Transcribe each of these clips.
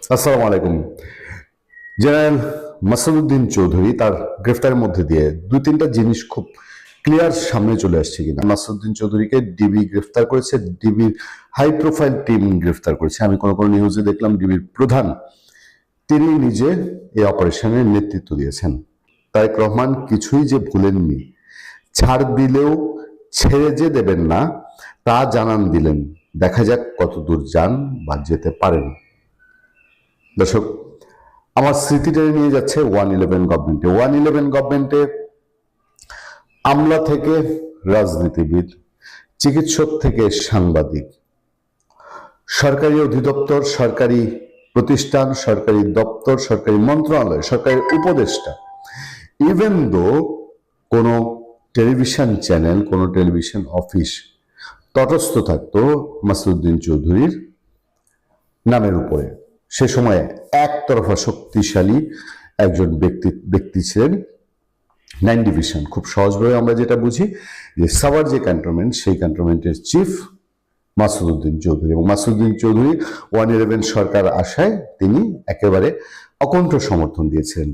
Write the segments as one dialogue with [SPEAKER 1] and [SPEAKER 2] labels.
[SPEAKER 1] আসসালামু আলাইকুম। জেনারেল মাসুদউদ্দিন চৌধুরী তার গ্রেফতারের মধ্যে দিয়ে দুই তিনটা জিনিস খুব ক্লিয়ার সামনে চলে আসছে কিনা। মাসুদউদ্দিন চৌধুরীকে ডিবি গ্রেফতার করেছে, ডিবির হাই প্রোফাইল টিম গ্রেফতার করেছে। আমি কোন কোন নিউজে দেখলাম ডিবির প্রধান তিনি নিজে এই অপারেশনের নেতৃত্ব দিয়েছেন। তারেক রহমান কিছুই যে ভুলেননি, ছাড় দিলেও ছেড়ে যে দেবেন না তা জানান দিলেন। দেখা যাক কতদূর যান বা যেতে পারেন। দর্শক, আমার স্মৃতিটা নিয়ে যাচ্ছে 111 গভর্নমেন্টে। 111 গভর্নমেন্টে আমলা থেকে রাজনীতিবিদ, চিকিৎসক থেকে সাংবাদিক, সরকারি অধিদপ্তর, সরকারি প্রতিষ্ঠান, সরকারি দপ্তর, সরকারি মন্ত্রণালয়, সরকারি উপদেষ্টা, ইভেন দো কোনো টেলিভিশন চ্যানেল, কোনো টেলিভিশন অফিস তটস্থ থাকতো মাসুদউদ্দিন চৌধুরীর নামের উপরে। সে সময়ে একতরফা শক্তিশালী একজন ব্যক্তি ছিলেন 9 ডিভিশন। খুব সহজভাবে আমরা যেটা বুঝি যে সাভার যে ক্যান্টনমেন্ট, সেই ক্যান্টনমেন্টের চিফ মাসুদউদ্দিন চৌধুরী। এবং মাসুদউদ্দিন চৌধুরী 111 সরকার আসায় তিনি একেবারে অকণ্ঠ সমর্থন দিয়েছেন।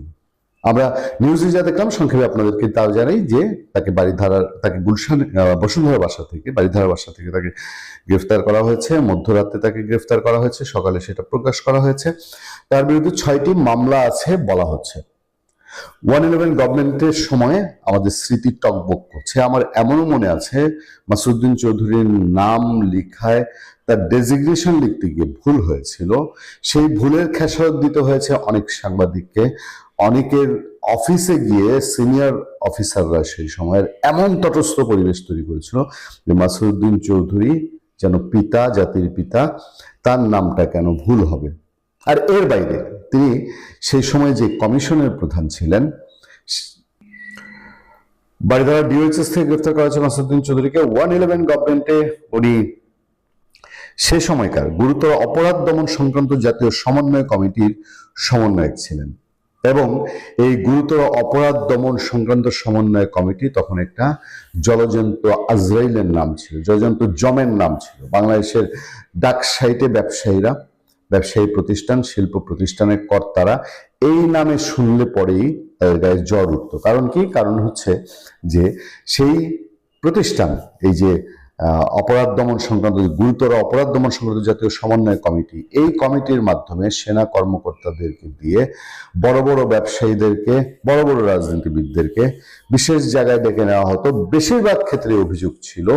[SPEAKER 1] আমরা নিউজে যা দেখলাম, সংক্ষেপে আপনাদেরকে তাও জানাই যে তাকে গুলশান বসুন্ধরা বাসা থেকে, বাড়িধারা বাসা থেকে তাকে গ্রেফতার করা হয়েছে। মধ্যরাতে তাকে গ্রেফতার করা হয়েছে, সকালে সেটা প্রকাশ করা হয়েছে। তার বিরুদ্ধে 6টি মামলা আছে বলা হচ্ছে। 111 গভর্নমেন্টের সময়ে আমাদের স্মৃতি টকবক করছে। আমার এমনও মনে আছে মাসুদউদ্দিন চৌধুরীর নাম লিখায় তার ডেজিগনেশন লিখতে গিয়ে ভুল হয়েছিল। সেই ভুলের খেসারত দিতে হয়েছে অনেক সাংবাদিককে। অনেকের অফিসে গিয়ে সিনিয়র অফিসাররা সেই সময়ের এমন তটস্থ পরিবেশ তৈরি করেছিল যে মাসুদউদ্দিন চৌধুরী যেন পিতা, জাতির পিতা, তার নামটা কেন ভুল হবে। আর এর বাইরে তিনি সেই সময় যে কমিশনের প্রধান ছিলেন, বাড়িধারা ডিওএইচএস থেকে গ্রেফতার করা হয়েছে মাসুদউদ্দিন চৌধুরীকে। 111 গভর্নমেন্টে উনি সে সময়কার গুরুতর অপরাধ দমন সংক্রান্ত জাতীয় সমন্বয় কমিটির সমন্বয়ক ছিলেন। এবং এই গুরুতর অপরাধ দমন সংক্রান্ত সমন্বয় কমিটি তখন একটা জলজন্ত আজরাইলের নাম ছিল, জলজন্ত জমের নাম ছিল। বাংলাদেশের ডাক সাইটে ব্যবসায়ী প্রতিষ্ঠান, শিল্প প্রতিষ্ঠানের কর্তারা এই নামে শুনলে পরেই তাদের গায়ে জ্বর উঠত। কারণ কি? কারণ হচ্ছে যে সেই প্রতিষ্ঠান, এই যে অপরাধ দমন সংক্রান্ত, গুরুতর অপরাধ দমন সংক্রান্ত জাতীয় সমন্বয় কমিটি, এই কমিটির মাধ্যমে সেনা কর্মকর্তাদেরকে দিয়ে বড় বড় ব্যবসায়ীদেরকে, বড় বড় রাজনীতিবিদদেরকে বিশেষ জায়গায় ডেকে নেওয়া হতো। বেশিরভাগ ক্ষেত্রে অভিযোগ ছিল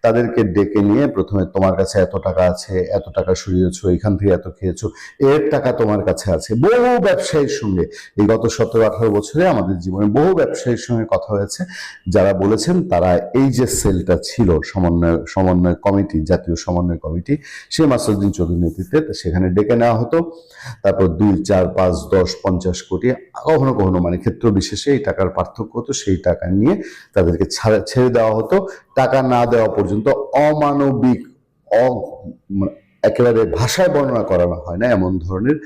[SPEAKER 1] তাদেরকে ডেকে নিয়ে প্রথমে তোমার কাছে এত টাকা আছে, এত টাকা সরিয়েছো, এখান থেকে এত খেয়েছো, এর টাকা তোমার কাছে আছে। বহু ব্যবসায়ীর সঙ্গে এই গত 17-18 বছরে আমাদের জীবনে বহু ব্যবসায়ীর সঙ্গে কথা হয়েছে, যারা বলেছেন তারা এই যে সেলটা ছিল সমন্বয় কমিটি, জাতীয় সমন্বয় কমিটি, সে মাসুদউদ্দিন চৌধুরীর নেতৃত্বে সেখানে ডেকে নেওয়া হতো। তারপর 2, 4, 5, 10, 50 কোটি, কখনো কখনো মানে ক্ষেত্র বিশেষে এই টাকার পার্থক্য হতো, সেই টাকা নিয়ে তাদেরকে ছেড়ে দেওয়া হতো। টাকা না দেওয়া পর্যন্ত অমানবিক, একেবারে ভাষায় বর্ণনা করা হয় না এমন ধরনের,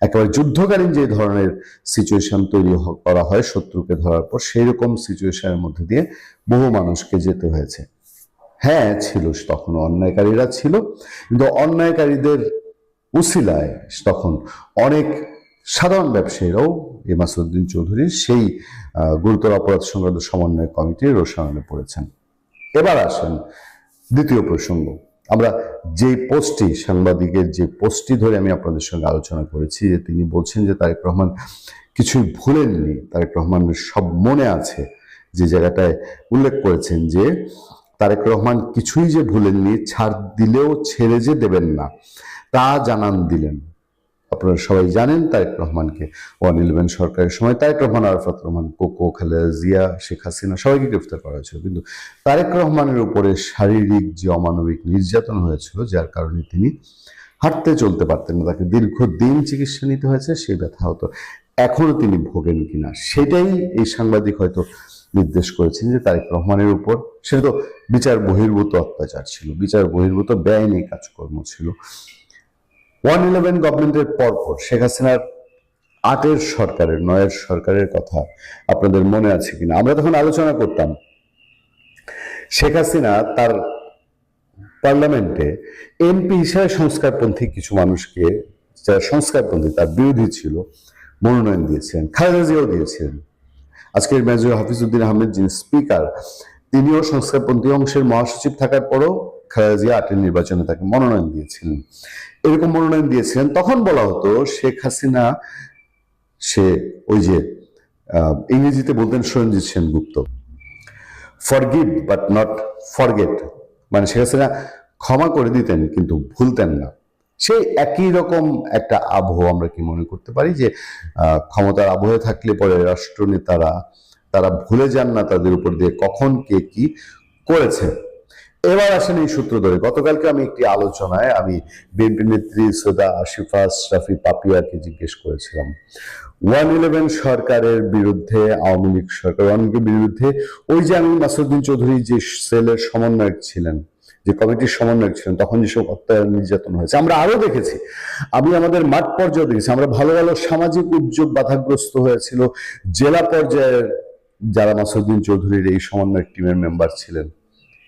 [SPEAKER 1] একেবারে যুদ্ধকালীন যে ধরনের সিচুয়েশন তৈরি করা হয় শত্রুকে ধরার পর, সেই রকম সিচুয়েশনের মধ্যে দিয়ে বহু মানুষকে যেতে হয়েছে। হ্যাঁ, ছিল তখন অন্যায়কারীরা ছিল, কিন্তু অন্যায়কারীদের উসিলায় তখন অনেক সাধারণ ব্যবসায়ীরাও এই মাসুদউদ্দিন চৌধুরীর সেই গুরুতর অপরাধ সংক্রান্ত সমন্বয় কমিটির রোষানলে পড়েছেন। এবার আসেন দ্বিতীয় প্রসঙ্গ। আমরা যে পোস্টটি, সাংবাদিকের যে পোস্টটি ধরে আমি আপনাদের সঙ্গে আলোচনা করেছি, যে তিনি বলছেন যে তারেক রহমান কিছুই ভুলেননি, তারেক রহমানের সব মনে আছে, যে জায়গাটায় উল্লেখ করেছেন যে তারেক রহমান কিছুই যে ভুলেননি, ছাড় দিলেও ছেড়ে যে দেবেন না তা জানান দিলেন। আপনারা সবাই জানেন তারেক রহমানকে 111 সরকারের সময় তারেক রহমান, আরাফাত রহমান, কোকো, খালেদা জিয়া, শেখ হাসিনা সবাইকে গ্রেফতার করা হয়েছিল। কিন্তু তারেক রহমানের উপরে শারীরিক যে অমানবিক নির্যাতন হয়েছিল, যার কারণে তিনি হাঁটতে চলতে পারতেন না, তাকে দীর্ঘদিন চিকিৎসা নিতে হয়েছে, সেই ব্যথা হতো। এখনো তিনি ভোগেন কিনা সেটাই এই সাংবাদিক হয়তো নির্দেশ করেছেন যে তারেক রহমানের উপর, সেটা তো বিচার বহির্ভূত অত্যাচার ছিল, বিচার বহির্ভূত বেআইনি কাজকর্ম ছিল। 111 গভর্নমেন্টের পরপর শেখ হাসিনার 8-এর সরকারের, 9-এর সরকারের কথা আপনাদের মনে আছে কিনা? আমরা তখন আলোচনা করতাম শেখ হাসিনা তার পার্লামেন্টে এমপি হিসাবে সংস্কারপন্থী কিছু মানুষকে যারা সংস্কারপন্থী তার বিরোধী ছিল মনোনয়ন দিয়েছিলেন, খালেদা জিয়াও দিয়েছিলেন। আজকের মেজর হাফিজউদ্দিন আহমেদ যিনি স্পিকার, তিনিও সংস্কারপন্থী অংশের মহাসচিব থাকার পরও খালেদা জিয়া 8 নির্বাচনে তাকে মনোনয়ন দিয়েছিলেন। এরকম মনোনয়ন দিয়েছিলেন, তখন বলা হতো শেখ হাসিনা, সে ওই যে ইংরেজিতে বলতেন Saranjit Sengupta, forgive but not forget, মানে শেখ হাসিনা ক্ষমা করে দিতেন কিন্তু ভুলতেন না। সেই একই রকম একটা আবহ আমরা কি মনে করতে পারি যে ক্ষমতার আবহে থাকলে পরে রাষ্ট্রনেতারা তারা ভুলে যান না তাদের উপর দিয়ে কখন কে কি করেছে। এবার আসেন এই সূত্র ধরে, গতকালকে আমি একটি আলোচনায় আমি বিএনপি নেত্রী সৈয়দা আসিফা শরাফী পাপিয়াকে জিজ্ঞেস করেছিলাম 111 সরকারের বিরুদ্ধে, আওয়ামী লীগ সরকার বিরুদ্ধে ওই যে আমি মাসুদ্দিন চৌধুরী যে সেলের সমন্বয়ক ছিলেন, যে কমিটির সমন্বয়ক ছিলেন, তখন যেসব অত্যাচার নির্যাতন হয়েছে আমরা আরো দেখেছি, আমি আমাদের মাঠ পর্যায়ে দেখেছি, আমরা ভালো ভালো সামাজিক উদ্যোগ বাধাগ্রস্ত হয়েছিল জেলা পর্যায়ের যারা মাসুদ্দিন চৌধুরীর এই সমন্বয়ক টিমের মেম্বার ছিলেন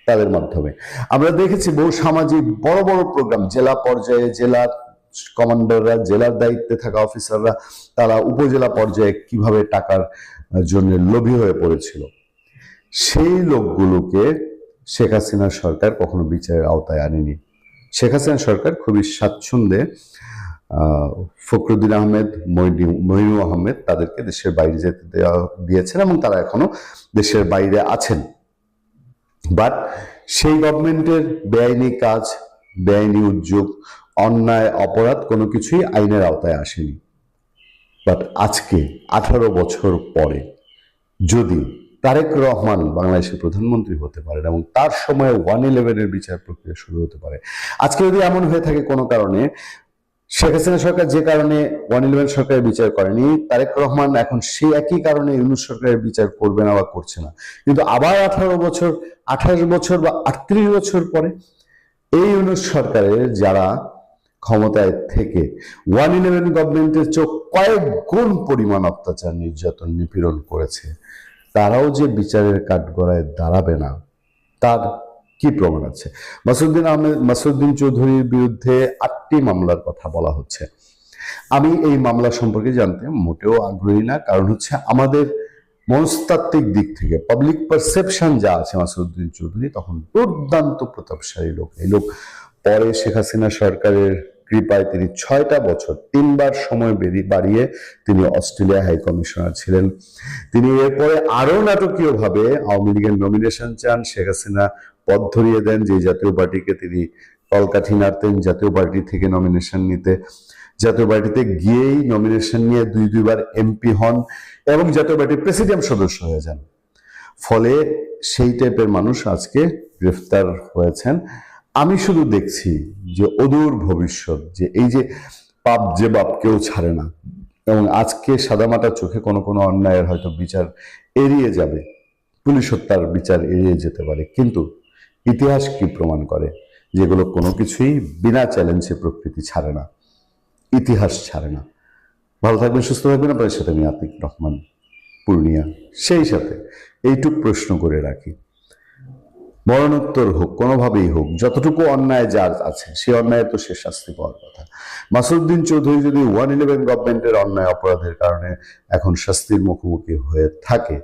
[SPEAKER 1] তাদের মাধ্যমে। আমরা দেখেছি বহু সামাজিক বড় বড় প্রোগ্রাম জেলা পর্যায়ে, জেলার কমান্ডাররা, জেলার দায়িত্বে থাকা অফিসাররা তারা উপজেলা পর্যায়ে কিভাবে টাকার জন্য লোভী হয়ে পড়েছিল। সেই লোকগুলোকে শেখ হাসিনা সরকার কখনো বিচারের আওতায় আনেনি। শেখ হাসিনা সরকার খুবই স্বাচ্ছন্দ্যে ফখরুদ্দিন আহমেদ, মইনুল আহমেদ তাদেরকে দেশের বাইরে যেতে দিয়েছেন এবং তারা এখনো দেশের বাইরে আছেন। বাট সেই গভর্নমেন্টের বেআইনি কাজ, বেআইনি উদ্যোগ, অন্যায়, অপরাধ কোনো কিছুই আইনের আওতায় আসেনি। বাট আজকে 18 বছর পরে যদি তারেক রহমান বাংলাদেশের প্রধানমন্ত্রী হতে পারেন এবং তার সময়ে 111 বিচার প্রক্রিয়া শুরু হতে পারে, আজকে যদি এমন হয়ে থাকে কোনো কারণে শেখ হাসিনা সরকার যে কারণে 111 সরকারের বিচার করেনি, তারেক রহমান এখন সেই একই কারণে ইউনূস সরকারের বিচার করবে না বা করছে না, কিন্তু আবার 18 বছর, 28 বছর বা 38 বছর পরে এই ইউনূস সরকারের যারা ক্ষমতায় থেকে 111 গভর্নমেন্টের চোখ কয়েক গুণ পরিমাণ অত্যাচার, নির্যাতন, নিপীড়ন করেছে, তারাও যে বিচারের কাঠগড়ায় দাঁড়াবে না তার কি প্রমাণ আছে? মাসুদ্দিন চৌধুরীর বিরুদ্ধে 8টি মামলার কথা বলা হচ্ছে। আমি এই মামলা সম্পর্কে জানতে মোটেও আগ্রহী না, কারণ হচ্ছে আমাদের মনস্তাত্ত্বিক দিক থেকে পাবলিক পারসেপশন যা আছে মাসুদ্দিন চৌধুরী তখন দুর্দান্ত প্রতাপশালী লোক। এই লোক পরে শেখ হাসিনা সরকারের কৃপায় তিনি 6টা বছর 3বার সময় বাড়িয়ে তিনি অস্ট্রেলিয়া হাই কমিশনার ছিলেন। তিনি এরপরে আরো নাটকীয়ভাবে আওয়ামী লীগের নমিনেশন চান, শেখ হাসিনা পথ ধরিয়ে দেন, যে জাতীয় পার্টিকে তিনি কলকাঠি নাড়তেন জাতীয় পার্টি থেকে নমিনেশন নিতে, জাতীয় পার্টিতে গিয়েই নমিনেশন নিয়ে দুইবার এমপি হন এবং জাতীয় পার্টির প্রেসিডিয়াম সদস্য হয়ে যান। ফলে সেই টাইপের মানুষ আজকে গ্রেফতার হয়েছেন। আমি শুধু দেখছি যে অদূর ভবিষ্যৎ, যে এই যে পাপ যে বাপ কেউ ছাড়ে না, এবং আজকে সাদামাটা চোখে কোনো কোনো অন্যায়ের হয়তো বিচার এড়িয়ে যাবে, পুলিশ হত্যার বিচার এড়িয়ে যেতে পারে, কিন্তু ইতিহাস কি প্রমাণ করে? যেগুলো কোনো কিছুই বিনা চ্যালেঞ্জে প্রকৃতি ছাড়ে না, ইতিহাস ছাড়ে না। ভালো থাকবেন, সুস্থ থাকবেন। আপনার সাথে আমি আতিক রহমান, পূর্ণিয়া। সেই সাথে এইটুক প্রশ্ন করে রাখি, মরণোত্তর হোক, কোনোভাবেই হোক, যতটুকু অন্যায় যার আছে সেই অন্যায় তো সে শাস্তি পাওয়ার কথা। মাসুদ্দিন চৌধুরী যদি 111 গভর্নমেন্টের অন্যায় অপরাধের কারণে এখন শাস্তির মুখোমুখি হয়ে থাকে,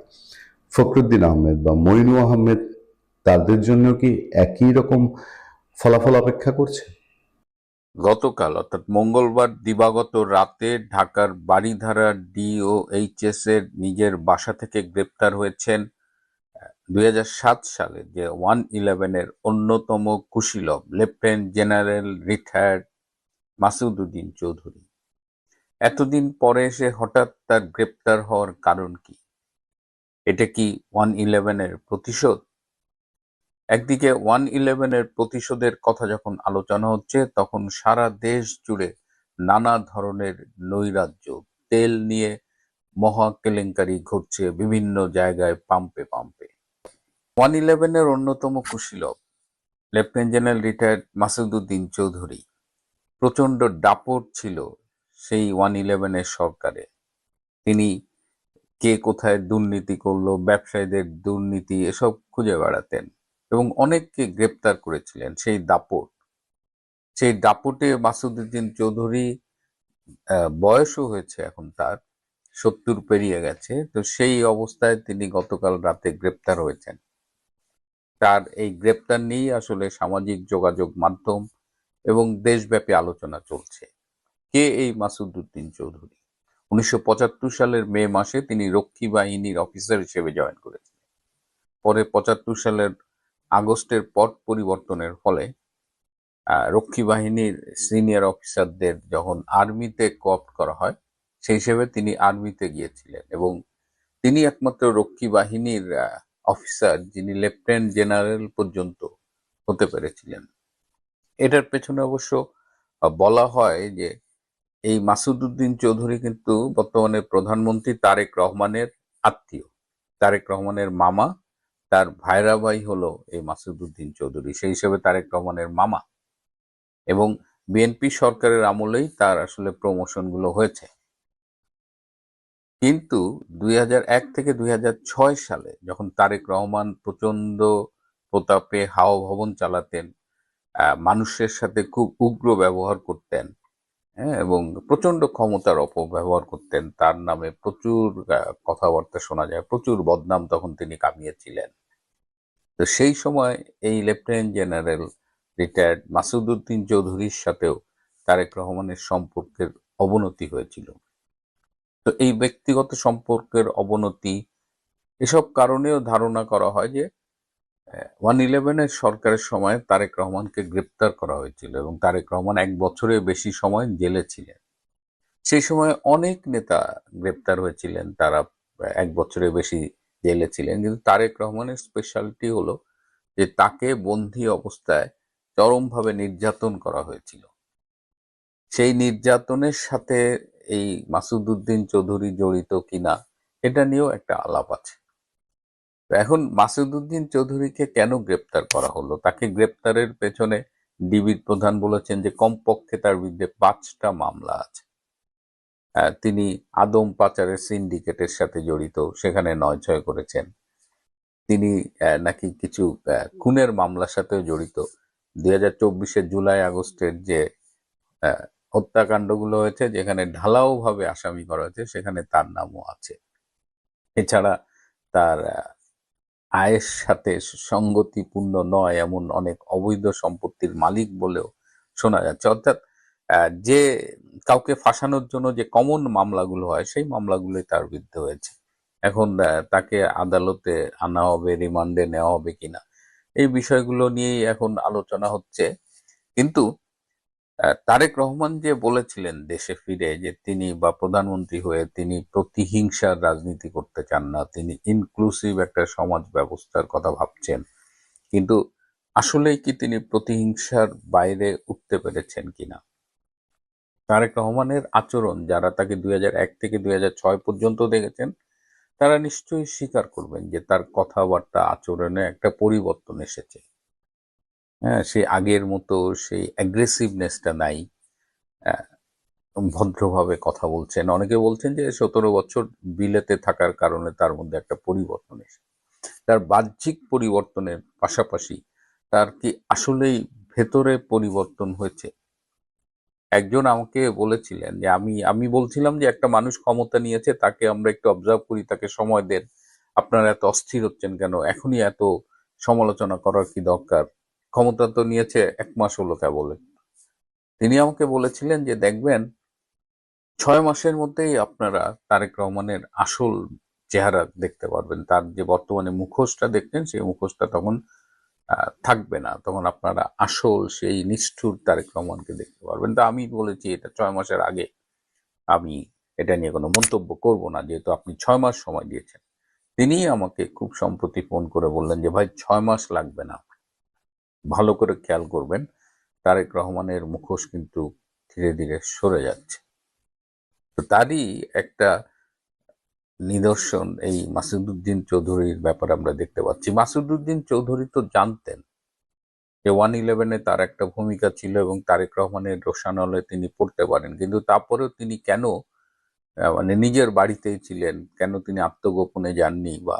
[SPEAKER 1] ফখরুদ্দিন আহমেদ বা মইনুল আহমেদ তাদের জন্য কি একই রকম ফলাফল অপেক্ষা করছে?
[SPEAKER 2] গতকাল অর্থাৎ মঙ্গলবার দিবাগত রাতে ঢাকার বারিধারা ডিওএইচএস এর নিজের বাসা থেকে গ্রেপ্তার হয়েছেন 2007 সালে যে 111 অন্যতম কুশীলব lieutenant general retired Masud Uddin Chowdhury. এতদিন পরে এসে হঠাৎ তার গ্রেপ্তার হওয়ার কারণ কি? এটা কি 111 প্রতিশোধ? একদিকে 111 প্রতিশোধের কথা যখন আলোচনা হচ্ছে, তখন সারা দেশ জুড়ে নানা ধরনের নৈরাজ্য, তেল নিয়ে মহা কেলেঙ্কারি ঘটছে বিভিন্ন জায়গায়, পাম্পে পাম্পে। 111 অন্যতম কুশীলব lieutenant general retired Masud Uddin Chowdhury প্রচন্ড দাপট ছিল সেই 111 সরকারে। তিনি কে কোথায় দুর্নীতি করলো, ব্যবসায়ীদের দুর্নীতি, এসব খুঁজে বেড়াতেন এবং অনেককে গ্রেপ্তার করেছিলেন। সেই দাপটে মাসুদ উদ্দিন চৌধুরী বয়সও হয়েছে এখন তার, 70 পেরিয়ে গেছে। তো সেই অবস্থায় তিনি গতকাল রাতে গ্রেপ্তার হয়েছেন। তার এই গ্রেপ্তার নিয়েই আসলে সামাজিক যোগাযোগ মাধ্যম এবং দেশব্যাপী আলোচনা চলছে। কে এই মাসুদ উদ্দিন চৌধুরী? 1975 সালের মে মাসে তিনি রক্ষী বাহিনীর অফিসার হিসেবে জয়েন করেছেন। পরে 75 সালের আগস্টের পট পরিবর্তনের ফলে রক্ষী বাহিনীর সিনিয়র অফিসারদের যখন আর্মিতে কোঅপ্ট করা হয়, সেই হিসেবে তিনি আর্মিতে গিয়েছিলেন এবং তিনি একমাত্র রক্ষী বাহিনীর অফিসার যিনি লেফটেন্যান্ট জেনারেল পর্যন্ত হতে পেরেছিলেন। এটার পেছনে অবশ্য বলা হয় যে এই মাসুদ উদ্দিন চৌধুরী কিন্তু বর্তমানে প্রধানমন্ত্রী তারেক রহমানের আত্মীয়। তারেক রহমানের মামা, তার ভাইরা ভাই হলো এই মাসুদ উদ্দিন চৌধুরী, সেই হিসেবে তারেক রহমানের মামা। এবং বিএনপি সরকারের আমলেই তার আসলে প্রমোশন গুলো হয়েছে। কিন্তু 2001 থেকে 2006 সালে যখন তারেক রহমান প্রচন্ড প্রতাপে হাওয়া ভবন চালাতেন, মানুষের সাথে খুব উগ্র ব্যবহার করতেন, হ্যাঁ, এবং প্রচন্ড ক্ষমতার অপব্যবহার করতেন, তার নামে প্রচুর কথাবার্তা শোনা যায়, প্রচুর বদনাম তখন তিনি কামিয়েছিলেন। তো সেই সময় এই lieutenant general retired Masud Uddin চৌধুরীর সাথেও তারেক রহমানের সম্পর্কের অবনতি হয়েছিল। তো এই ব্যক্তিগত সম্পর্কের অবনতি, এসব কারণেও ধারণা করা হয় যে 111-এর সরকারের সময় তারেক রহমানকে গ্রেপ্তার করা হয়েছিল এবং তারেক রহমান 1 বছরের বেশি সময় জেলে ছিলেন। সেই সময় অনেক নেতা গ্রেপ্তার হয়েছিলেন, তারা 1 বছরের বেশি জেলে ছিলেন, কিন্তু তারেক রহমানের স্পেশালিটি হলো যে তাকে বন্দী অবস্থায় চরমভাবে নির্যাতন করা হয়েছিল। সেই নির্যাতনের সাথে এই মাসুদ উদ্দিন চৌধুরী জড়িত কিনা এটা নিয়েও একটা আলাপ আছে। তো এখন মাসুদ উদ্দিন চৌধুরীকে কেন গ্রেপ্তার করা হলো? তাকে গ্রেপ্তারের পেছনে ডিবির প্রধান বলেছেন যে কমপক্ষে তার বিরুদ্ধে 5টা মামলা আছে। তিনি আদম পাচারের সিন্ডিকেটের সাথে জড়িত, সেখানে 9-6 করেছেন। তিনি নাকি কিছু খুনের মামলার সাথেও জড়িত। 2024-এর জুলাই আগস্টের যে হত্যাকাণ্ডগুলো হয়েছে, যেখানে ঢালাও ভাবে আসামি করা হয়েছে, সেখানে তার নামও আছে। এছাড়া তার আয়ের সাথে সঙ্গতিপূর্ণ নয় এমন অনেক অবৈধ সম্পত্তির মালিক বলেও শোনা যাচ্ছে। অর্থাৎ যে কাউকে ফাঁসানোর জন্য যে কমন মামলাগুলো হয়, সেই মামলাগুলোই তার বিরুদ্ধে হয়েছে। এখন তাকে আদালতে আনা হবে, রিমান্ডে নেওয়া হবে কিনা, এই বিষয়গুলো নিয়েই এখন আলোচনা হচ্ছে। কিন্তু তারেক রহমান যে বলেছিলেন দেশে ফিরে যে তিনি বা প্রধানমন্ত্রী হয়ে তিনি প্রতিহিংসার রাজনীতি করতে চান না, তিনি ইনক্লুসিভ একটা সমাজ ব্যবস্থার কথা ভাবছেন, কিন্তু আসলেই কি তিনি প্রতিহিংসার বাইরে উঠতে পেরেছেন কিনা? তারেক রহমানের আচরণ, যারা তাকে 2001 থেকে 2006 পর্যন্ত দেখেছেন, তারা নিশ্চয়ই স্বীকার করবেন যে তার কথাবার্তা আচরণে একটা পরিবর্তন এসেছে। হ্যাঁ, সে আগের মতো সেই অ্যাগ্রেসিভনেসটা নাই। ভদ্রভাবে কথা বলছেন। অনেকে বলছেন যে 17 বছর বিলেতে থাকার কারণে তার মধ্যে একটা পরিবর্তন এসেছে। তার বাহ্যিক পরিবর্তনের পাশাপাশি তার কি আসলেই ভেতরে পরিবর্তন হয়েছে? একজন আমাকে বলেছিলেন যে আমি বলছিলাম যে একটা মানুষ ক্ষমতা নিয়েছে, তাকে আমরা একটু অবজার্ভ করি, তাকে সময় দেন, আপনারা এত অস্থির হচ্ছেন কেন, এখনই এত সমালোচনা করার কি দরকার, ক্ষমতা তো নিয়েছে 1 মাস হলো কেবল। তিনি আমাকে বলেছিলেন যে দেখবেন 6 মাসের মধ্যেই আপনারা তারেক রহমানের আসল চেহারা দেখতে পারবেন। তার যে বর্তমানে মুখোশটা দেখতেন, সেই মুখোশটা তখন থাকবে না। তখন আপনারা আসল সেই নিষ্ঠুর তারেক রহমানকে দেখতে পারবেন। তো আমি বলেছি এটা 6 মাসের আগে আমি এটা নিয়ে কোনো মন্তব্য করব না, যেহেতু আপনি 6 মাস সময় দিয়েছেন। তিনি আমাকে খুব সম্প্রতি ফোন করে বললেন যে ভাই 6 মাস লাগবে না, ভালো করে খেয়াল করবেন, তারেক রহমানের মুখোশ কিন্তু ধীরে ধীরে সরে যাচ্ছে। তো তারই একটা নিদর্শন এই মাসুদ উদ্দিন চৌধুরীর ব্যাপারে আমরা দেখতে পাচ্ছি। মাসুদ উদ্দিন চৌধুরী তো জানতেন যে 111-এ তার একটা ভূমিকা ছিল এবং তারেক রহমানের রোষানলে তিনি পড়তে পারেন, কিন্তু তারপরেও তিনি কেন মানে নিজের বাড়িতেই ছিলেন, কেন তিনি আত্মগোপনে যাননি, বা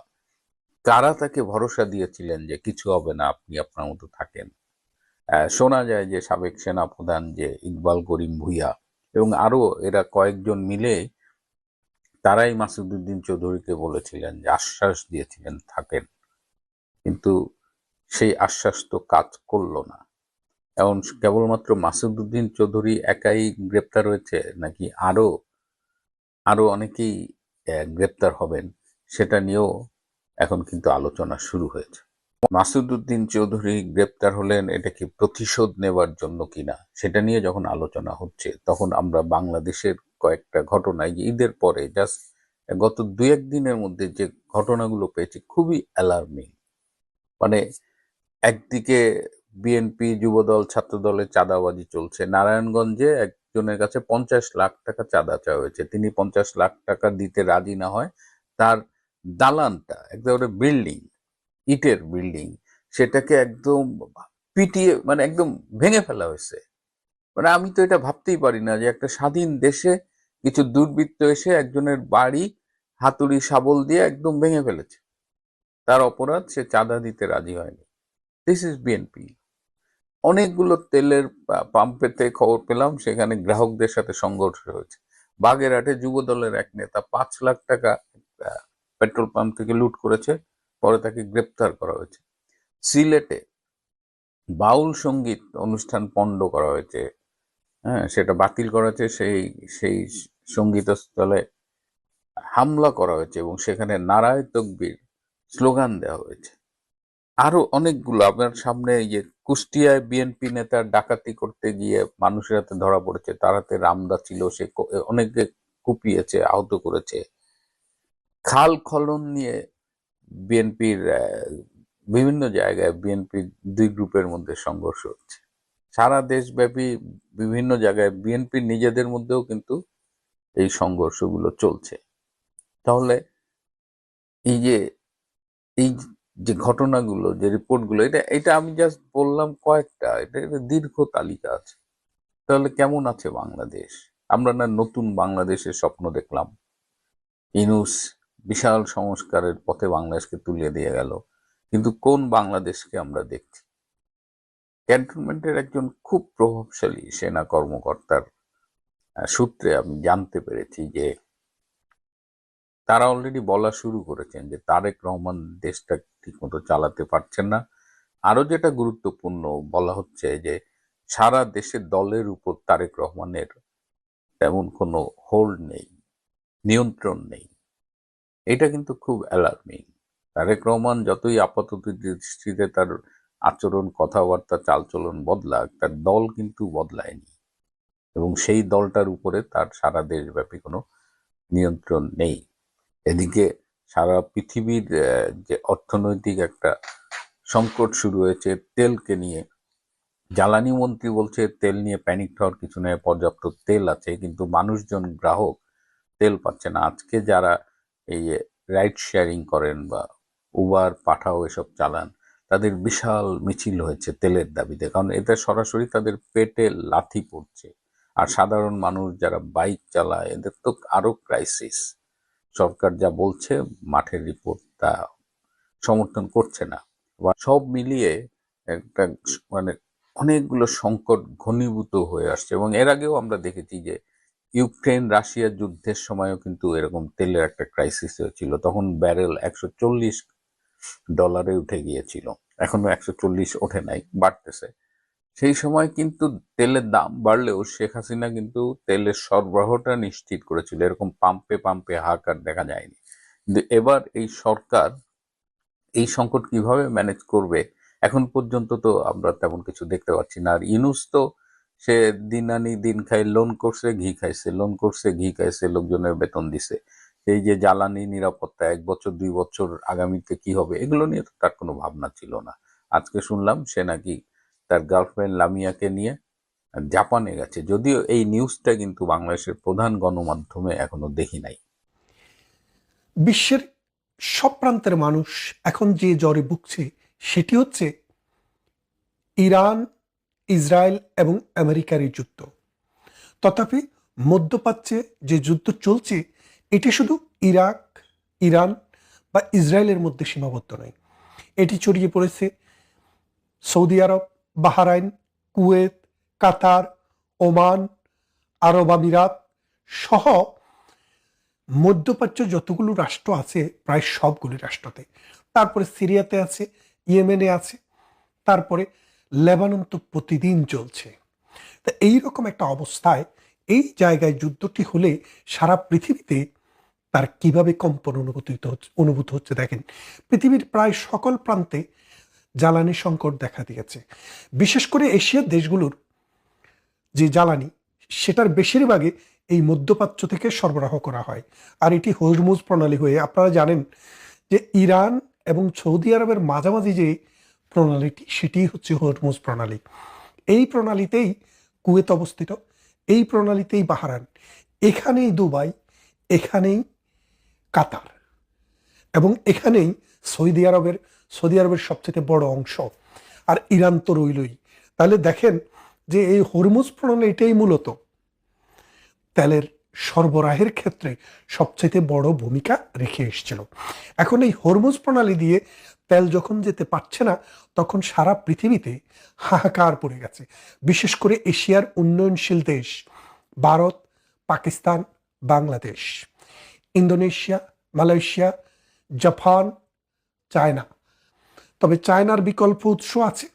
[SPEAKER 2] কারা তাকে ভরসা দিয়েছিলেন যে কিছু হবে না, আপনি আপনার মতো থাকেন? শোনা যায় যে সাবেক সেনাপ্রধান যে ইকবাল করিম ভূঁইয়া, এবং আরো এরা কয়েকজন মিলে তারাই মাসুদউদ্দিন চৌধুরীকে বলেছিলেন, যে আশ্বাস দিয়েছিলেন থাকেন, কিন্তু সেই আশ্বাস তো কাজ করলো না। এখন কেবলমাত্র মাসুদউদ্দিন চৌধুরী একাই গ্রেপ্তার হয়েছে নাকি আরো আরো অনেকেই গ্রেপ্তার হবেন, সেটা নিয়েও এখন কিন্তু আলোচনা শুরু হয়েছে। মাসুদউদ্দিন চৌধুরী গ্রেপ্তার হলেন এটা কি প্রতিশোধ নেবার জন্য কিনা, সেটা নিয়ে যখন আলোচনা হচ্ছে, তখন আমরা বাংলাদেশের কয়েকটা ঘটনায় যে ঈদের পরে জাস্ট গত 2-1 দিনের মধ্যে যে ঘটনাগুলো পেয়েছি খুবই অ্যালার্মিং। মানে একদিকে বিএনপি, যুবদল, ছাত্রদলের চাঁদাবাজি চলছে। নারায়ণগঞ্জে একজনের কাছে 50 লাখ টাকা চাঁদা চাওয়া হয়েছে, তিনি 50 লাখ টাকা দিতে রাজি না হয় তার দালানটা, একেবারে বিল্ডিং, ইটের বিল্ডিং, সেটাকে একদম পিটিয়ে, মানে একদম ভেঙে ফেলা হয়েছে। মানে আমি তো এটা ভাবতেই পারি না যে একটা স্বাধীন দেশে কিছু দুর্বৃত্ত এসে একজনের বাড়ি হাতুড়ি শাবল দিয়ে একদম ভেঙে ফেলেছে। তার অপরাধ সে চাঁদা দিতে রাজি হয়নি। This is BNP. অনেকগুলো তেলের পাম্পেতে খবর পেলাম সেখানে গ্রাহকদের সাথে সংঘর্ষ হয়েছে। বাগেরহাটে যুব দলের এক নেতা 5 লাখ টাকা পেট্রোল পাম্প থেকে লুট করেছে, পরে তাকে গ্রেপ্তার করা হয়েছে। সিলেটে বাউল সঙ্গীত অনুষ্ঠান পণ্ড করা হয়েছে, হ্যাঁ, সেটা বাতিল করা হয়েছে। সেই সেই সঙ্গীতস্থলে হামলা করা হয়েছে এবং সেখানে নারায়ে তকবীর স্লোগান দেওয়া হয়েছে। আরো অনেকগুলো আপনার সামনে, এই যে কুষ্টিয়ায় বিএনপি নেতার ডাকাতি করতে গিয়ে মানুষের হাতে ধরা পড়েছে, তার হাতে রামদা ছিল, সে অনেকে কুপিয়েছে, আহত করেছে। খাল খনন নিয়ে বিএনপির বিভিন্ন জায়গায় বিএনপির 2 গ্রুপের মধ্যে সংঘর্ষ হচ্ছে। সারা দেশব্যাপী বিভিন্ন জায়গায় বিএনপির নিজেদের মধ্যেও কিন্তু এই সংঘর্ষগুলো চলছে। তাহলে এই যে এই যে ঘটনাগুলো, যে রিপোর্টগুলো, এটা এটা আমি জাস্ট বললাম কয়েকটা, এটা একটা দীর্ঘ তালিকা আছে। তাহলে কেমন আছে বাংলাদেশ? আমরা না নতুন বাংলাদেশের স্বপ্ন দেখলাম, ইউনূস বিশাল সংস্কারের পথে বাংলাদেশকে তুলে দিয়ে গেল, কিন্তু কোন বাংলাদেশকে আমরা দেখছি? ক্যান্টনমেন্টের একজন খুব প্রভাবশালী সেনা কর্মকর্তার সূত্রে আমি জানতে পেরেছি যে তারা অলরেডি বলা শুরু করেছেন যে তারেক রহমান দেশটা ঠিকমতো চালাতে পারছেন না। আরো যেটা গুরুত্বপূর্ণ বলা হচ্ছে যে সারা দেশে দলের উপর তারেক রহমানের তেমন কোনো হোল্ড নেই, নিয়ন্ত্রণ নেই। এটা কিন্তু খুব অ্যালার্মিং। তারেক রহমান যতই আপাতত দৃষ্টিতে তার আচরণ, কথাবার্তা, চালচলন বদলাক, তার দল কিন্তু বদলায়নি এবং সেই দলটার উপরে তার সারা দেশব্যাপী কোনো নিয়ন্ত্রণ নেই। এদিকে সারা পৃথিবীর যে অর্থনৈতিক একটা সংকট শুরু হয়েছে তেলকে নিয়ে, জ্বালানি মন্ত্রী বলছে তেল নিয়ে প্যানিক হওয়ার কিছু নেই, পর্যাপ্ত তেল আছে, কিন্তু মানুষজন, গ্রাহক তেল পাচ্ছে না। আজকে যারা এই রাইড শেয়ারিং করেন বা উবার, পাঠাও এসব চালান, তাদের বিশাল মিছিল হয়েছে তেলের দাবিতে, কারণ এতে সরাসরি তাদের পেটে লাথি পড়ছে। আর সাধারণ মানুষ যারা বাইক চালায় এদের তো আরো ক্রাইসিস। সরকার যা বলছে মাঠের রিপোর্ট তা সমর্থন করছে না। বা সব মিলিয়ে একটা মানে অনেকগুলো সংকট ঘনীভূত হয়ে আসছে। এবং এর আগেও আমরা দেখেছি যে ইউক্রেন রাশিয়া যুদ্ধের সময়ও কিন্তু এরকম তেলের একটা ক্রাইসিস হয়েছিল, তখন ব্যারেল $140 উঠে গিয়েছিল, এখনো 140 ওঠে নাই, বাড়তেছে। সেই সময় কিন্তু তেলের দাম বাড়লেও শেখ হাসিনা কিন্তু তেলের সরবরাহটা নিশ্চিত করেছিল, এরকম পাম্পে পাম্পে হাহাকার দেখা যায়নি। কিন্তু এবার এই সরকার এই সংকট কিভাবে ম্যানেজ করবে এখন পর্যন্ত তো আমরা তেমন কিছু দেখতে পাচ্ছি না। আর ইউনূস তো সে দিন আনি দিন খাই, লোন করছে ঘি খাইছে, লোন করছে ঘি খাইছে, লোকজনের বেতন দিছে। এই যে জ্বালানি নিরাপত্তা 1 বছর 2 বছর আগামীতে কি হবে, এগুলো নিয়ে তো তার কোনো ভাবনা ছিল না। আজকে শুনলাম সে নাকি তার গার্লফ্রেন্ড লামিয়াকে নিয়ে জাপানে গেছে, যদিও এই নিউজটা কিন্তু বাংলাদেশের প্রধান গণমাধ্যমে এখনো দেখি নাই।
[SPEAKER 3] বিশ্বের সব প্রান্তের মানুষ এখন যে জ্বরে ভুগছে সেটি হচ্ছে ইরান, ইসরায়েল এবং আমেরিকার এই যুদ্ধ। তথাপি মধ্যপ্রাচ্যে যে যুদ্ধ চলছে এটি শুধু ইরাক, ইরান বা ইসরায়েলের মধ্যে সীমাবদ্ধ নয়, এটি ছড়িয়ে পড়েছে সৌদি আরব, বাহরাইন, কুয়েত, কাতার, ওমান, আরব আমিরাত সহ মধ্যপ্রাচ্য যতগুলো রাষ্ট্র আছে প্রায় সবগুলি রাষ্ট্রতে, তারপরে সিরিয়াতে আছে, ইয়েমেনে আছে, তারপরে লেবানন তো প্রতিদিন চলছে। তা এইরকম একটা অবস্থায় এই জায়গায় যুদ্ধটি হলে সারা পৃথিবীতে তার কিভাবে কম্পন অনুভূত হচ্ছে দেখেন। পৃথিবীর প্রায় সকল প্রান্তে জ্বালানি সংকট দেখা দিয়েছে। বিশেষ করে এশিয়ার দেশগুলোর যে জ্বালানি, সেটার বেশিরভাগে এই মধ্যপ্রাচ্য থেকে সরবরাহ করা হয়। আর এটি হরমুজ প্রণালী হয়ে, আপনারা জানেন যে ইরান এবং সৌদি আরবের মাঝামাঝি যে প্রণালীটি, সেটি হচ্ছে হরমুজ প্রণালী। এই প্রণালীতেই কুয়েত অবস্থিত, এই প্রণালীতেই বাহরাইন, এখানেই দুবাই, এখানেই কাতার, এবং এখানেই সৌদি আরবের সবচেয়ে বড় অংশ, আর ইরান তো রইলই। তাহলে দেখেন যে এই হরমুজ প্রণালী এটাই মূলত তেলের সরবরাহের ক্ষেত্রে সবচেয়ে বড় ভূমিকা রেখে এসেছিল। এখন এই হরমুজ প্রণালী দিয়ে তেল যখন যেতে পারছে না, তখন সারা পৃথিবীতে হাহাকার পড়ে গেছে। বিশেষ করে এশিয়ার উন্নয়নশীল দেশ Bharat, Pakistan, Bangladesh, Indonesia, Malaysia, Japan, China. তবে চায়নার বিকল্প উৎস আছে,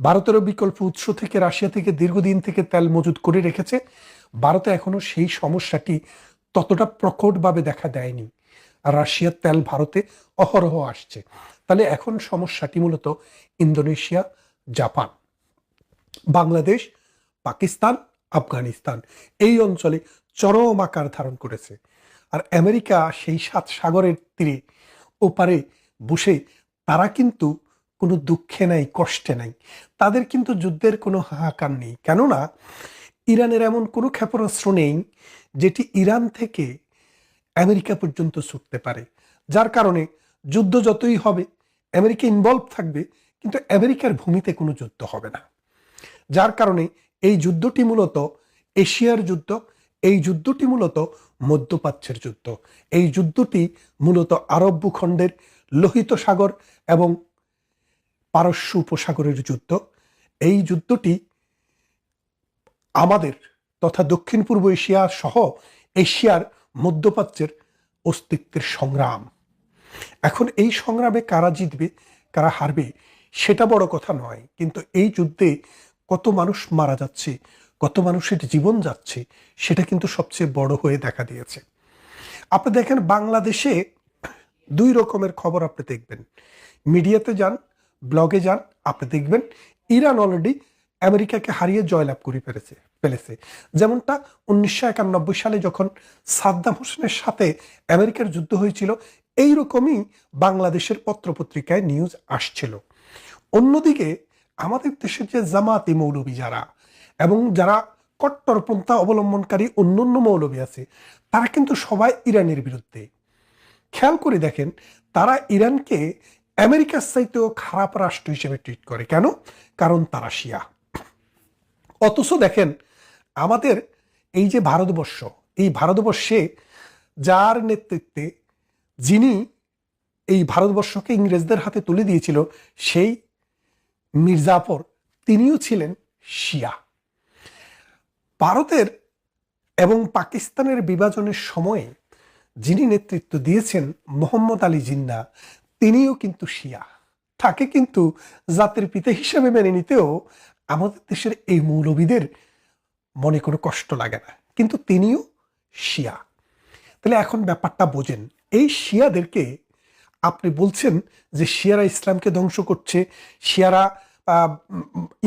[SPEAKER 3] ভারতেরও বিকল্প উৎস থেকে, রাশিয়া থেকে দীর্ঘদিন থেকে তেল মজুত করে রেখেছে। ভারতে এখনো সেই সমস্যাটি ততটা প্রকটভাবে দেখা দেয়নি, আর রাশিয়ার তেল ভারতে অহরহ আসছে। তাহলে এখন সমস্যাটি মূলত ইন্দোনেশিয়া, জাপান, বাংলাদেশ, পাকিস্তান, আফগানিস্তান এই অঞ্চলে চরম আকার ধারণ করেছে। আর আমেরিকা সেই 7 সাগরের তীরে ওপারে বসে তারা কিন্তু কোনো দুঃখে নাই, কষ্টে নাই, তাদের কিন্তু যুদ্ধের কোনো হাহাকার নেই। কেননা ইরানের এমন কোনো ক্ষেপণাস্ত্র নেই যেটি ইরান থেকে আমেরিকা পর্যন্ত ছুটতে পারে, যার কারণে যুদ্ধ যতই হবে আমেরিকা ইনভলভ থাকবে, কিন্তু আমেরিকার ভূমিতে কোনো যুদ্ধ হবে না। যার কারণে এই যুদ্ধটি মূলত এশিয়ার যুদ্ধ, এই যুদ্ধটি মূলত মধ্যপ্রাচ্যের যুদ্ধ, এই যুদ্ধটি মূলত আরব ভূখণ্ডের লোহিত সাগর এবং পারস্য উপসাগরের যুদ্ধ। এই যুদ্ধটি আমাদের তথা দক্ষিণ পূর্ব এশিয়া সহ এশিয়ার মধ্যপ্রাচ্যের অস্তিত্বের সংগ্রাম। এখন এই সংগ্রামে কারা জিতবে, কারা হারবে, সেটা বড় কথা নয়, কিন্তু এই যুদ্ধে কত মানুষ মারা যাচ্ছে, কত মানুষের জীবন যাচ্ছে, সেটা কিন্তু সবচেয়ে বড় হয়ে দেখা দিয়েছে। আপনি দেখেন বাংলাদেশে 2 রকমের খবর আপনি দেখবেন, মিডিয়াতে যান, ব্লগে যান, আপনি দেখবেন ইরান অলরেডি আমেরিকাকে হারিয়ে জয়লাভ করে ফেলেছে। যেমনটা 1991 সালে যখন সাদ্দাম হোসেনের সাথে আমেরিকার যুদ্ধ হয়েছিল, এইরকমই বাংলাদেশের পত্রপত্রিকায় নিউজ আসছিল। অন্যদিকে আমাদের দেশের যে জামাতি মৌলবী যারা এবং যারা কট্টরপন্থা অবলম্বনকারী অন্যান্য মৌলবী আছে, তারা কিন্তু সবাই ইরানের বিরুদ্ধে। খেয়াল করে দেখেন, তারা ইরানকে আমেরিকার চাইতেও খারাপ রাষ্ট্র হিসেবে ট্রিট করে। কেন? কারণ তারা শিয়া। অথচ দেখেন আমাদের এই যে ভারতবর্ষ, এই ভারতবর্ষে যার নেতৃত্বে, যিনি এই ভারতবর্ষকে ইংরেজদের হাতে তুলে দিয়েছিল, সেই মির্জাফর, তিনিও ছিলেন শিয়া। ভারতের এবং পাকিস্তানের বিভাজনের সময়ে যিনি নেতৃত্ব দিয়েছেন, মোহাম্মদ আলী জিন্না, তিনিও কিন্তু শিয়া। তাকে কিন্তু জাতির পিতা হিসেবে মেনে নিতেও আমাদের দেশের এই মৌলবীদের মনে কোনো কষ্ট লাগে না, কিন্তু তিনিও শিয়া। তাহলে এখন ব্যাপারটা বোঝেন, এই শিয়াদেরকে আপনি বলছেন যে শিয়ারা ইসলামকে ধ্বংস করছে, শিয়ারা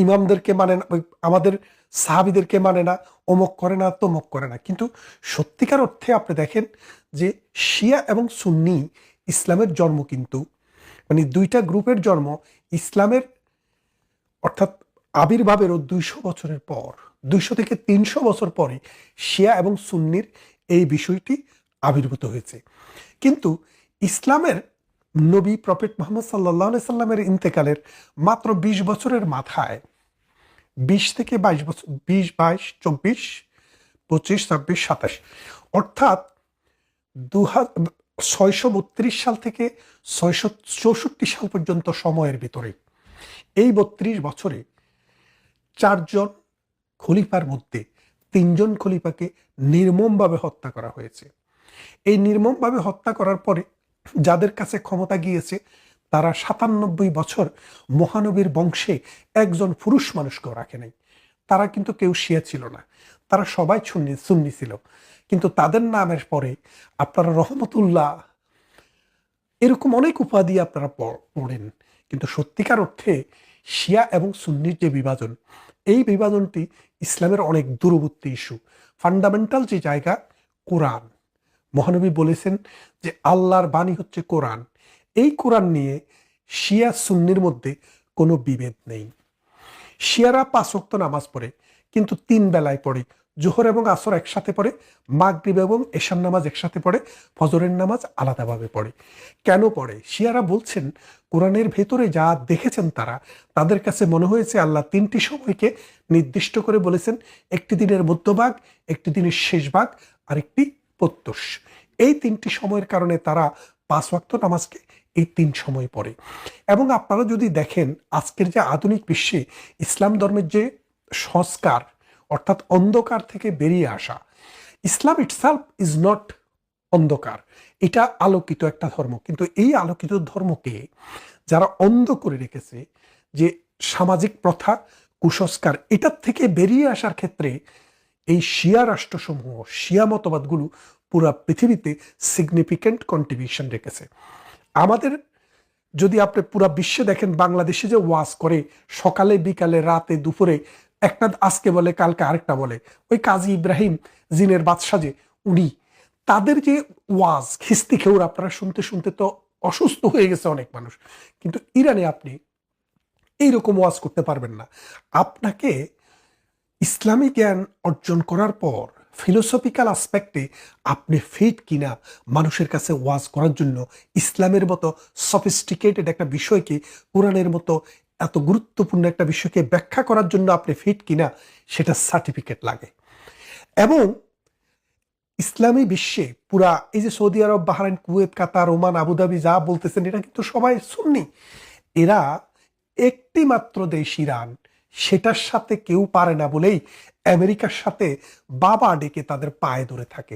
[SPEAKER 3] ইমামদেরকে মানে না, আমাদের সাহাবীদেরকে মানে না, অমুক করে না, তমুক করে না। কিন্তু সত্যিকার অর্থে আপনি দেখেন যে শিয়া এবং সুন্নি ইসলামের জন্ম কিন্তু, মানে 2টা গ্রুপের জন্ম ইসলামের অর্থাৎ আবির্ভাবেরও 200 বছরের পর, 200 থেকে 300 বছর পরে শিয়া এবং সুন্নির এই বিষয়টি আবির্ভূত হয়েছে। কিন্তু ইসলামের নবী প্রফেট মুহাম্মদ সাল্লাল্লাহু আলাইহি সাল্লামের ইন্তেকালের মাত্র 20 বছরের মাথায়, 20 থেকে 22 বছর, 20, 22, 24, 25, 26, 27, অর্থাৎ 632 সাল থেকে 664 সাল পর্যন্ত সময়ের ভিতরে, এই 32 বছরে 4 জন খলিফার মধ্যে তিনজন খলিফাকে নির্মমভাবে হত্যা করা হয়েছে। এই নির্মমভাবে হত্যা করার পরে যাদের কাছে ক্ষমতা গিয়েছে তারা 97 বছর মহানবীর বংশে একজন পুরুষ মানুষকেও রাখে নাই। তারা কিন্তু কেউ শিয়া ছিল না, তারা সবাই সুন্নি ছিল। কিন্তু তাদের নামের পরে আপনারা রহমতুল্লাহ এরকম অনেক উপাধি আপনারা পড়েন, কিন্তু সত্যিকার অর্থে শিয়া এবং সুন্নির যে বিভাজন, এই বিভাজনটি ইসলামের অনেক দূরবর্তী ইস্যু। ফান্ডামেন্টাল যে জায়গা কোরআন, মহানবী বলেছেন যে আল্লাহর বাণী হচ্ছে কোরআন। এই কোরআন নিয়ে শিয়া সুন্নির মধ্যে কোনো বিভেদ নেই। শিয়ারা 5 ওয়াক্ত নামাজ পড়ে, কিন্তু 3 বেলায় পড়ে। জোহর এবং আসর একসাথে পড়ে, মাগরিব এবং এশার নামাজ একসাথে পড়ে, ফজরের নামাজ আলাদাভাবে পড়ে। কেন পড়ে? শিয়ারা বলছেন কোরআনের ভেতরে যা দেখেছেন তাদের কাছে মনে হয়েছে আল্লাহ 3টি সময়কে নির্দিষ্ট করে বলেছেন, একটি দিনের মধ্যভাগ, একটি দিনের শেষ ভাগ, আর একটি প্রত্যুষ। এই 3টি সময়ের কারণে তারা 5 ওয়াক্ত নামাজকে এই 3 সময় পড়ে। এবং আপনারা যদি দেখেন আজকের যে আধুনিক বিশ্বে ইসলাম ধর্মের যে সংস্কার, অর্থাৎ অন্ধকার থেকে বেরিয়ে আসা, ইসলাম ইটসেলফ ইজ নট অন্ধকার, এটা আলোকিত একটা ধর্ম। কিন্তু এই আলোকিত ধর্মকে যারা অন্ধ করে রেখেছে, যে সামাজিক প্রথা, কুসংস্কার, এটার থেকে বেরিয়ে আসার ক্ষেত্রে এই শিয়া রাষ্ট্রসমূহ, শিয়া মতবাদগুলো পুরা পৃথিবীতে সিগনিফিক্যান্ট কন্ট্রিবিউশন রেখেছে। আমাদের যদি আপনি পুরা বিশ্বে দেখেন, বাংলাদেশে যে ওয়াজ করে সকালে বিকালে রাতে দুপুরে, একটা আজকে বলে কালকে আরেকটা বলে, ওই কাজী ইব্রাহিম জিনের বাদশা যে উনি, তাদের যে ওয়াজ খিস্তি খেউর আপনারা শুনতে শুনতে তো অসুস্থ হয়ে গেছে অনেক মানুষ। কিন্তু ইরানে আপনি এইরকম ওয়াজ করতে পারবেন না। আপনাকে ইসলামী জ্ঞান অর্জন করার পর ফিলোসফিক্যাল আসপেক্টে আপনি ফিট কিনা মানুষের কাছে ওয়াজ করার জন্য, ইসলামের মতো সফিস্টিকেটেড একটা বিষয়কে, কোরআনের মতো এত গুরুত্বপূর্ণ একটা বিষয়কে ব্যাখ্যা করার জন্য আপনি ফিট কিনা, সেটা সার্টিফিকেট লাগে। এবং ইসলামী বিশ্বে পুরা এই যে সৌদি আরব, বাহরাইন, কুয়েত, কাতার, ওমান, আবুধাবি যা বলতেছেন, এটা কিন্তু সবাই সুন্নি। এরা একটি মাত্র দেশ ইরান, সেটার সাথে কেউ পারে না বলেই আমেরিকার সাথে বাবা ডেকে তাদের পায়ে ধরে থাকে,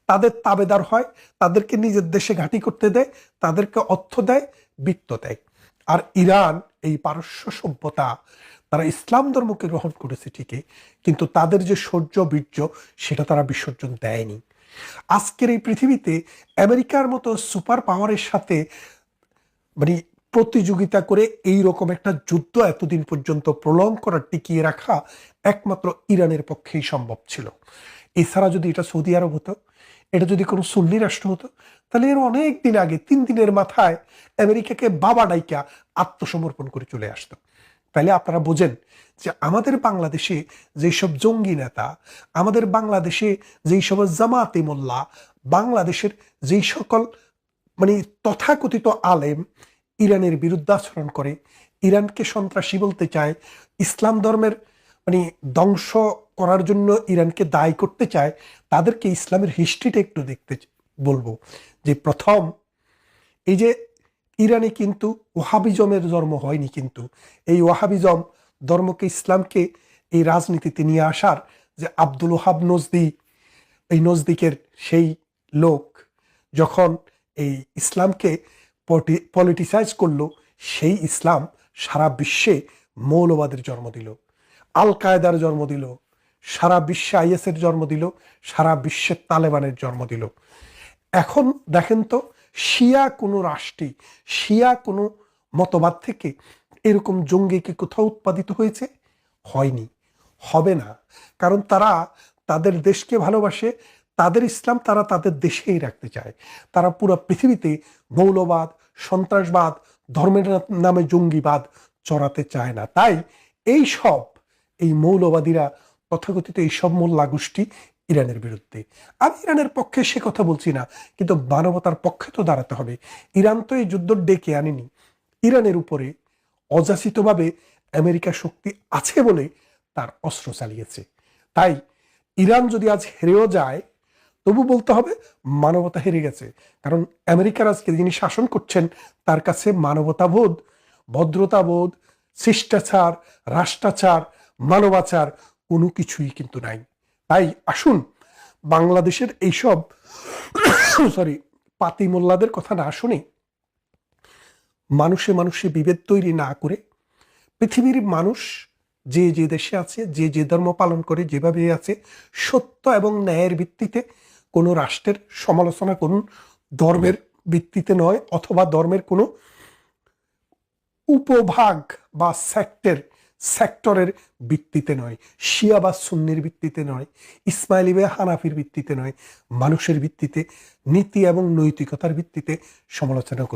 [SPEAKER 3] তাদের তাবেদার হয়, তাদেরকে নিজের দেশে ঘাঁটি করতে দেয়, তাদেরকে অর্থ দেয়, বৃত্ত দেয়। আর ইরান, এই পারস্য সভ্যতা, তারা ইসলাম ধর্মকে গ্রহণ করেছে ঠিকই, কিন্তু তাদের যে শৌর্য বীর্য, সেটা তারা বিসর্জন দেয়নি। আজকের এই পৃথিবীতে আমেরিকার মতো সুপার পাওয়ারের সাথে মানে প্রতিযোগিতা করে এই রকম একটা যুদ্ধ এতদিন পর্যন্ত প্রলং করা, টিকিয়ে রাখা একমাত্র ইরানের পক্ষেই সম্ভব ছিল। এছাড়া যদি এটা সৌদি আরব হতো, এটা যদি কোনো সুন্নি রাষ্ট্র হতো, তাহলে এর অনেক দিন আগে 3 দিনের মাথায় আমেরিকাকে বাবা ডাইকা আত্মসমর্পণ করে চলে আসতো। তাহলে আপনারা বোঝেন যে আমাদের বাংলাদেশে যেসব জঙ্গি নেতা, আমাদের বাংলাদেশে যেই সব জামাতে মোল্লা, বাংলাদেশের যেই সকল তথাকথিত আলেম ইরানের বিরুদ্ধে আচরণ করে, ইরানকে সন্ত্রাসী বলতে চায়, ইসলাম ধর্মের ধ্বংস করার জন্য ইরানকে দায়ী করতে চায়, তাদেরকে ইসলামের হিস্ট্রিটা একটু দেখতে বলবো। যে প্রথম এই যে ইরানে কিন্তু ওয়াহাবিজমের জন্ম হয়নি, কিন্তু এই ওয়াহাবিজম ধর্মকে, ইসলামকে এই রাজনীতিতে নিয়ে আসার যে আব্দুল ওহাব নজদি, এই নজদিকের সেই লোক যখন এই ইসলামকে পলিটিসাইজ করলো, সেই ইসলাম সারা বিশ্বে মৌলবাদের জন্ম দিল, আল কায়দার জন্ম দিল, সারা বিশ্বে আইএসের জন্ম দিল, সারা বিশ্বে তালেবানের জন্ম দিল। এখন দেখেন তো, শিয়া কোনো রাষ্ট্রে, শিয়া কোনো মতবাদ থেকে এরকম জঙ্গি কি কোথাও উৎপাদিত হয়েছে? হয়নি, হবে না। কারণ তারা তাদের দেশকে ভালোবাসে, তাদের ইসলাম তারা তাদের দেশেই রাখতে চায়। তারা পুরো পৃথিবীতে মৌলবাদ, সন্ত্রাসবাদ, ধর্মের নামে জঙ্গিবাদ চড়াতে চায় না। তাই এই মৌলবাদীরা, তথাকথিত এইসব মোল্লা গোষ্ঠী ইরানের বিরুদ্ধে। আমি ইরানের পক্ষে সে কথা বলছি না, কিন্তু মানবতার পক্ষে তো দাঁড়াতে হবে। ইরান তো এই যুদ্ধ ডেকে আনেনি, ইরানের উপরে অযাচিতভাবে আমেরিকার শক্তি আছে বলে তার অস্ত্র চালিয়েছে। তাই ইরান যদি আজ হেরেও যায়, তবু বলতে হবে মানবতা হেরে গেছে। কারণ আমেরিকার আজকে যিনি শাসন করছেন, তার কাছে মানবতাবোধ, ভদ্রতাবোধ, শিষ্টাচার, রাষ্ট্রাচার, মানবাচার কোনো কিছুই কিন্তু নাই। তাই আসুন বাংলাদেশের এইসব পাতি মোল্লাদের কথা না শুনে, মানুষে মানুষে বিভেদ তৈরি না করে, পৃথিবীর মানুষ যে যে দেশে আছে, যে যে ধর্ম পালন করে, যেভাবে আছে, সত্য এবং ন্যায়ের ভিত্তিতে কোনো রাষ্ট্রের সমালোচনা করুন, ধর্মের ভিত্তিতে নয়, অথবা ধর্মের কোনো উপভাগ বা সেক্টরের ভিত্তিতে নয়, শিয়া বা সুন্নির ভিত্তিতে নয়, ইসমাইলি বা হানাফির ভিত্তিতে নয়, মানুষের ভিত্তিতে, নীতি এবং নৈতিকতার ভিত্তিতে সমালোচনা করুন।